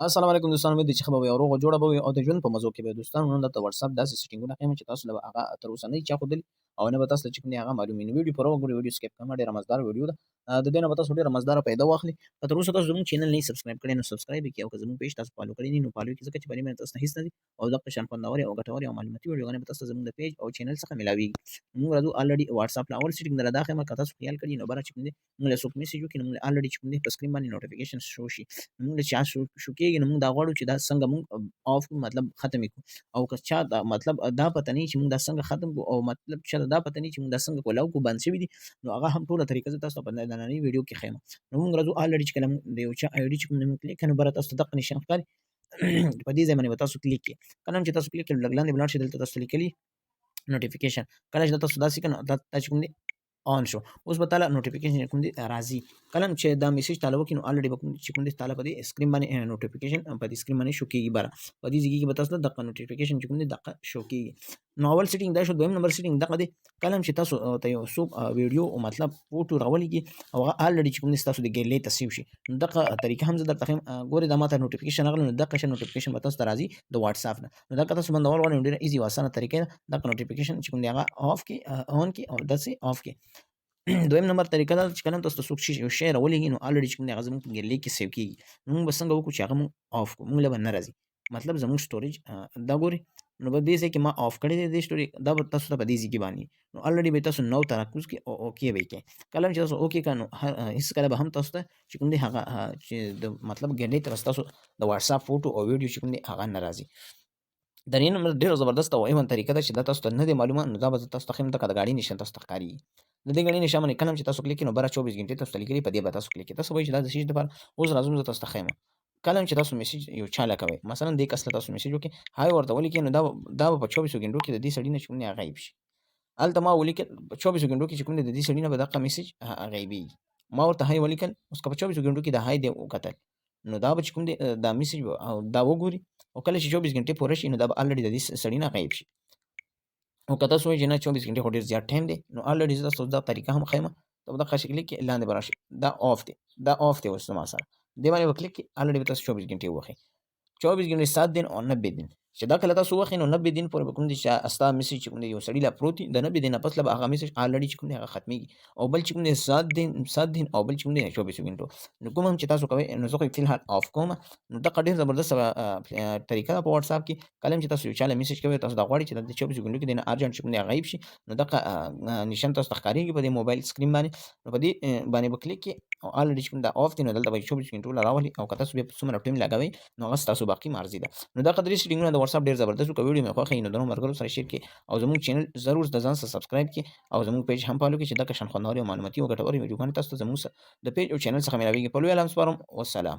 السلام علیکم دوستان، امید دی چې ښه به وي او روغ او جوړه به وي او د ژوند په مزو کې به دوستان نن درته واتساپ داسې سیټینګونه ښیم چې تاسو له هغه تر اوسه نه چا ښودلي او نه به تاسو ته چې کوم دی هغه معلومي نو ویډیو پوره وګورئ. ویډیو سکیپ کمه، ډېره مزدار ویډیو ده. د دې نه به تاسو ډېره مزداره فایده واخلي. که تر اوسه تاسو زموږ چینل نه سبسکرایب کړی نو سبسکرایب یې کړئ او که زموږ پیج تاسو فالو کړی نه نو فالو یې کړئ، ځکه چې باندې تاسو نه هیڅ نه دي او دغه شان خوندورې او ګټورې او معلوماتي ویډیوګانې به تاسو ته زموږ د پیج او چینل څخه ملاویږي. موږ راځو الریډي واتساپ له اول سیټینګ نه دا ښیم، که تاسو خیال کړي نو بره چې کوم دی موږ له څوک میسج وکړي نو موږ الریډي چې کوم دی په سکرین باندې نوټیفیکیشن شو شي. موږ له چا شو کېږي نو موږ دا غواړو چې دا څنګه موږ آف مطلب ختم کړو او که چا دا مطلب دا پته نه چې موږ دا څنګه ختم کړو او مطلب چې دا پته نه چې موږ دا څنګه کولاو کو بند شوی دي نو هغه هم ټوله طریقه زه تاسو ته په نننۍ ویډیو کې ښیم. نو موږ راځو الریډي چې کله د یو چا آی ډي چې کوم دی موږ کلیک کړو بره تاسو ته دغه نشان ښکاري په دې ځای باندې به تاسو کلیک کړئ. کله چې تاسو کلیک کړئ لږ لاندې به لاړ شئ، دلته تاسو لیکلي نوټیفیکیشن. کله چې تاسو داسې کړئ نو دا چې کوم دی آن شو. اوس به تعالی نوټیفیکیشن کوم دی راځي. کله چې دا میسج تعالی وکړي نو الریډي به کوم چې کوم دی تعالی په دې سکرین باندې نوټیفیکیشن په دې سکرین باندې شو کېږي بره په دې ځای کې به تاسو ته دغه نوټیفیکیشن چې کوم دی دغه شو کېږي. نو اول سیټینګ دا شو. دویم نمبر سیټینګ دغه دی. کله چې تاسو ته یو څوک ویډیو او مطلب فوټو راولېږي او هغه الریډي چې کوم دی تاسو د ګیلرۍ ته سیو شي نو دغه طریقه هم زه درته ښیم. ګورئ دا ماته نوټیفیکیشن راغلی نو دغه شان نوټیفیکیشن به تاسو ته راځي د واتساپ نه. نو دغه تاسو بندول غواړئ نو ډېره ایزي او اسانه طریقه ده. دغه نوټیفیکیشن چې کوم دی هغه آف کړئ، آن کړئ او داسې آف کړئ. دویم نمبر طریقه دا چې کله تاسو ته څوک یو شی راولېږي نو الریډي چې کوم دی هغه زموږ په ګیلرۍ کې سیو کېږي. نو موږ به څنګه وکړو چې هغه موږ آف کړو، موږ له به نه راځي مطلب زموږ سټوریج دا ګورئ نو په دې ځای کې ما آف کړی دی دې سټوري دا به تاسو ته په دې ځای کې باندې نو الریډي به تاسو نو تمرکز کړئ او اوکې به یې کړئ. کله چې تاسو اوکې کړئ نو هېڅکله به هم تاسو ته چې کوم دی هغه چې د مطلب ګیلرۍ ته به تاسو د واتساپ فوټو او ویډیو چې کوم دی هغه نه راځي. درېیم نمبر ډېره زبردست او ایون طریقه ده چې دا تاسو ته نه دی معلومه نو دا به زه تاسو ته ښیم. لکه د ګاډي نشان تاسو ته ښکارېږي د دې ګاډي نشان باندې کله چې تاسو کلیک کړئ نو بره 24 غنټې تاسو ته لیکلي په دې به تاسو کلیک کړئ. تاسو وایئ چې دا د څه شي دپاره. اوس راځم زه تاسو ته ښیم. کله چې تاسو میسج یو چا له کوئ مثلا دې کس له تاسو میسج وکړئ های ورته ولیکئ نو دا به په 24 غنټو کې د دې سړي نه چې کوم دی غیب شي. هلته ما ولیکل په 24 غنټو کې چې کوم دی د دې سړي نه به دغه میسج غیبېږي. ما ورته های ولیکل. اوس که په 24 غنټو کې د های دی وکتل نو دا به چې کوم دی دا میسج دا وګوري او کله چې 24 غنټې پوره شي نو دا به الریډي د دې سړي نه غیب شي. او که تاسو وایئ چې نه 24 غنټې خو ډېر زیات ټایم دی نو الریډي زه تاسو ته دا طریقه هم ښیم. ته په دغه شکل کې لاندې به راشئ دا آف دی، دا آف دی. اوس زما سره دې باندې به کلیک کړئ الریډي به تاسو 24 غنټې ووهئ. 24 غنټې 7 دن او 90 دن چې دا کله تاسو ووهئ نو 90 دن پورې به کوم دی چې ستا میسج چې کوم دی یو سړي لا پروت وي د 90 دنه پس به هغه میسج الریډي چې کوم دی هغه ختمېږي او بل چې کوم دی 7 دن او بل چې کوم دی 24 غنټو نو کوم هم چې تاسو کوئ نو زه خو فی الحال آف کوم. نو دغه ډېر زبردست طریقه ده په واتساپ کې. کله چې تاسو یو چا له میسج کوئ تاسو دا غواړئ چې د 24 غنټو کې دنه ارجنټ چې کوم دی غیب شي نو دغه نشان تاسو ته ښکارېږي په دې موبایل سکرین باندې. نو په دې باندې به کلیک کړئ او الریډي چې کوم دا آف دی نو دلته به 24 غنټو له راولي او که تاسو بیا څومره ټایم لګوئ نو هغه ستاسو باقي مرضي ده. نو دغه درې سیټینګونه د واتساپ ډېر زبردست که ویډیو مې خوښه وي نو د نورو ملګرو سره شیر کړئ او زموږ چینل ضرور د ځان سره سبسکرایب کړئ او زموږ پیج هم فالو کړئ چې دغه شان خوندورې او معلوماتي او ګټورې ویډیوګانې تاسو ته زموږ د پیج او چینل څخه ملاویږي. په لوی الله سپارم. والسلام.